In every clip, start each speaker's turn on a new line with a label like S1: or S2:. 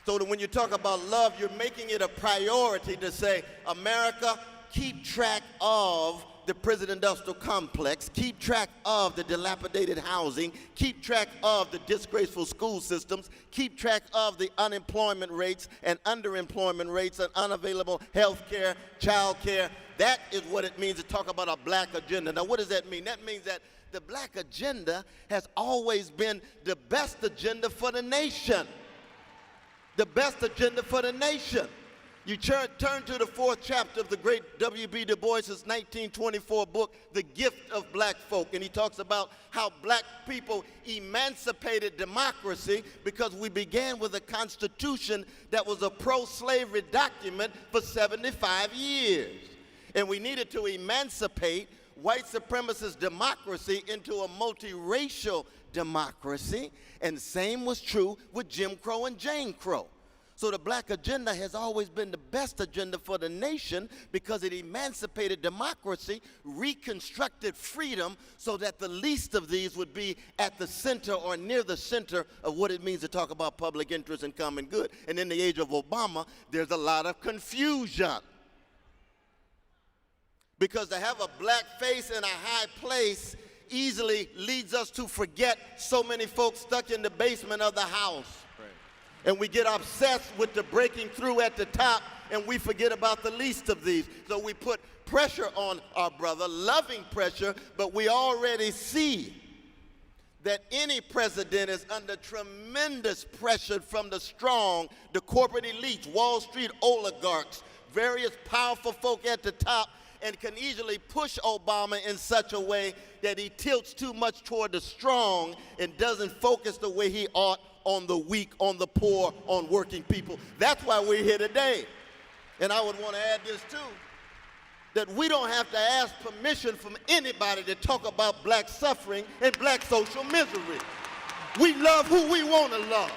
S1: So that when you talk about love, you're making it a priority to say, America, keep track of the prison industrial complex, keep track of the dilapidated housing, keep track of the disgraceful school systems, keep track of the unemployment rates and underemployment rates and unavailable health care, child care. That is what it means to talk about a black agenda. Now, what does that mean? That means that the black agenda has always been the best agenda for the nation. The best agenda for the nation. You turn to the 4th chapter of the great W.B. Du Bois' 1924 book, The Gift of Black Folk, and he talks about how black people emancipated democracy because we began with a constitution that was a pro-slavery document for 75 years. And we needed to emancipate white supremacist democracy into a multiracial democracy, and same was true with Jim Crow and Jane Crow. So the black agenda has always been the best agenda for the nation because it emancipated democracy, reconstructed freedom so that the least of these would be at the center or near the center of what it means to talk about public interest and common good. And in the age of Obama, there's a lot of confusion. Because to have a black face in a high place easily leads us to forget so many folks stuck in the basement of the house. And we get obsessed with the breaking through at the top, and we forget about the least of these. So we put pressure on our brother, loving pressure, but we already see that any president is under tremendous pressure from the strong, the corporate elites, Wall Street oligarchs, various powerful folk at the top, and can easily push Obama in such a way that he tilts too much toward the strong and doesn't focus the way he ought on the weak, on the poor, on working people. That's why we're here today. And I would want to add this too, that we don't have to ask permission from anybody to talk about black suffering and black social misery. We love who we want to love.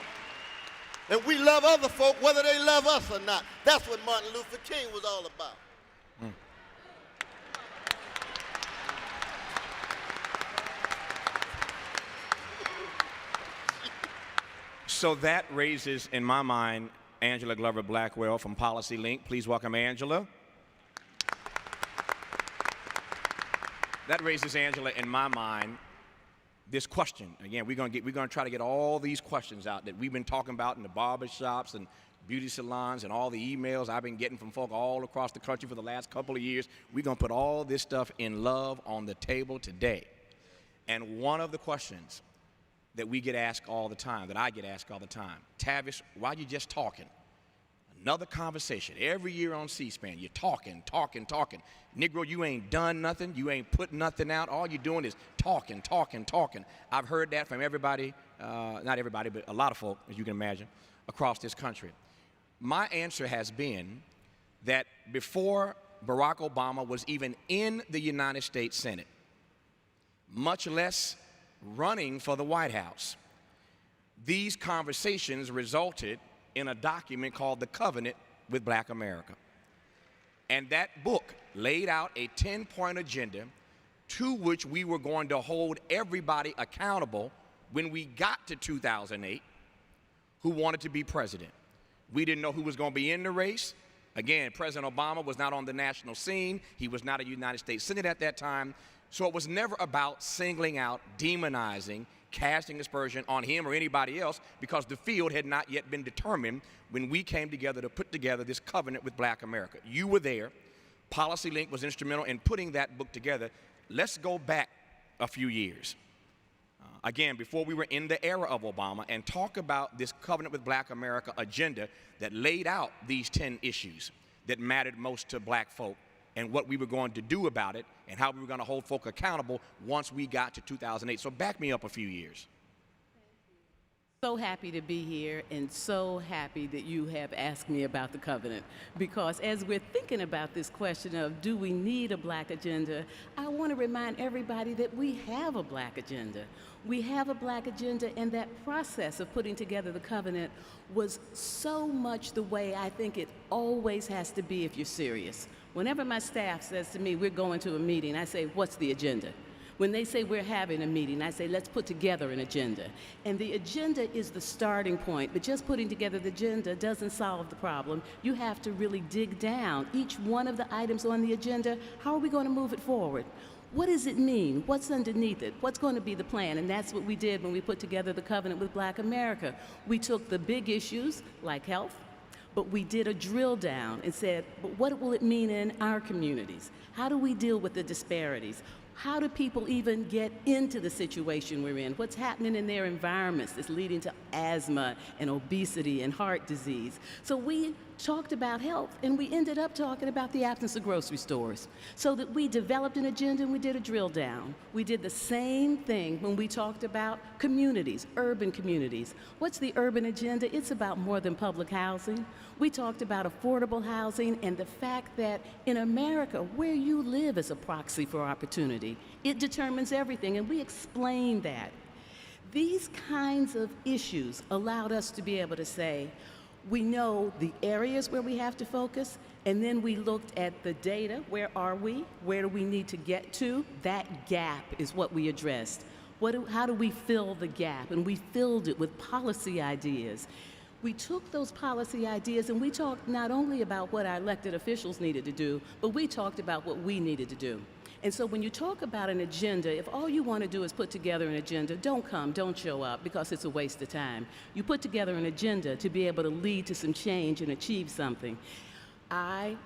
S1: And we love other folk whether they love us or not. That's what Martin Luther King was all about.
S2: So that raises, in my mind, Angela Glover Blackwell from Policy Link. Please welcome Angela. That raises, Angela, in my mind, this question. Again, we're going to try to get all these questions out that we've been talking about in the barber shops and beauty salons and all the emails I've been getting from folk all across the country for the last couple of years. We're going to put all this stuff in love on the table today. And one of the questions that we get asked all the time, that I get asked all the time, Tavis, why you just talking? Another conversation. Every year on C-SPAN, you're talking. Negro, you ain't done nothing. You ain't put nothing out. All you're doing is talking. I've heard that from everybody, not everybody, but a lot of folk, as you can imagine, across this country. My answer has been that before Barack Obama was even in the United States Senate, much less running for the White House, these conversations resulted in a document called The Covenant with Black America. And that book laid out a 10-point agenda to which we were going to hold everybody accountable when we got to 2008 who wanted to be president. We didn't know who was going to be in the race. Again, President Obama was not on the national scene. He was not a United States Senator at that time. So it was never about singling out, demonizing, casting aspersion on him or anybody else, because the field had not yet been determined when we came together to put together this covenant with Black America. You were there. Policy Link was instrumental in putting that book together. Let's go back a few years. Again, before we were in the era of Obama, and talk about this Covenant with Black America agenda that laid out these 10 issues that mattered most to black folk, and what we were going to do about it, and how we were going to hold folk accountable once we got to 2008. So back me up a few years.
S3: So happy to be here, and so happy that you have asked me about the covenant, because as we're thinking about this question of do we need a black agenda, I want to remind everybody that we have a black agenda. We have a black agenda, and that process of putting together the covenant was so much the way I think it always has to be if you're serious. Whenever my staff says to me, we're going to a meeting, I say, what's the agenda? When they say we're having a meeting, I say let's put together an agenda. And the agenda is the starting point, but just putting together the agenda doesn't solve the problem. You have to really dig down. Each one of the items on the agenda, how are we going to move it forward? What does it mean? What's underneath it? What's going to be the plan? And that's what we did when we put together the Covenant with Black America. We took the big issues like health, but we did a drill down and said, but what will it mean in our communities? How do we deal with the disparities? How do people even get into the situation we're in? What's happening in their environments that's leading to asthma and obesity and heart disease? So we talked about health, and we ended up talking about the absence of grocery stores. So that we developed an agenda and we did a drill down. We did the same thing when we talked about communities, urban communities. What's the urban agenda? It's about more than public housing. We talked about affordable housing and the fact that in America, where you live is a proxy for opportunity. It determines everything, and we explained that. These kinds of issues allowed us to be able to say, we know the areas where we have to focus, and then we looked at the data. Where are we? Where do we need to get to? That gap is what we addressed. How do we fill the gap? And we filled it with policy ideas. We took those policy ideas and we talked not only about what our elected officials needed to do, but we talked about what we needed to do. And so when you talk about an agenda, if all you want to do is put together an agenda, don't show up, because it's a waste of time. You put together an agenda to be able to lead to some change and achieve something. I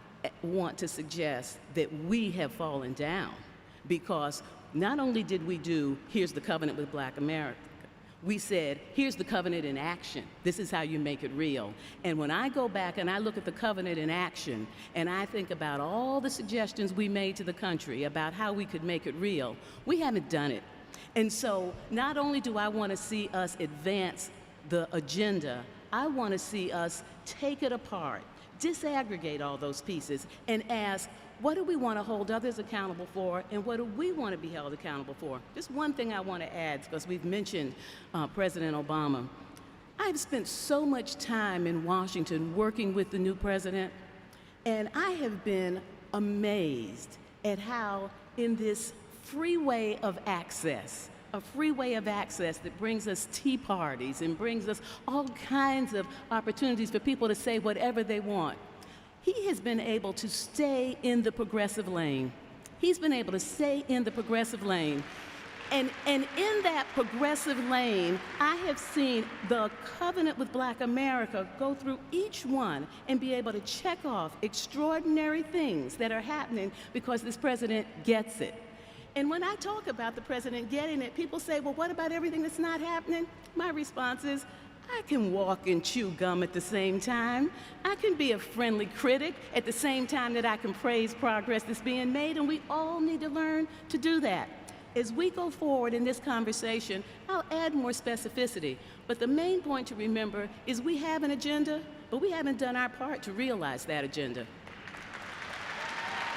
S3: want to suggest that we have fallen down, because not only did we do, here's the Covenant with Black America, we said, here's the covenant in action. This is how you make it real. And when I go back and I look at the covenant in action, and I think about all the suggestions we made to the country about how we could make it real, we haven't done it. And so not only do I want to see us advance the agenda, I want to see us take it apart, disaggregate all those pieces, and ask, what do we want to hold others accountable for, and what do we want to be held accountable for? Just one thing I want to add, because we've mentioned President Obama. I've spent so much time in Washington working with the new president, and I have been amazed at how in this freeway of access, a freeway of access that brings us tea parties and brings us all kinds of opportunities for people to say whatever they want, he has been able to stay in the progressive lane. He's been able to stay in the progressive lane. And in that progressive lane, I have seen the Covenant with Black America go through each one and be able to check off extraordinary things that are happening because this president gets it. And when I talk about the president getting it, people say, well, what about everything that's not happening? My response is, I can walk and chew gum at the same time. I can be a friendly critic at the same time that I can praise progress that's being made, and we all need to learn to do that. As we go forward in this conversation, I'll add more specificity, but the main point to remember is we have an agenda, but we haven't done our part to realize that agenda.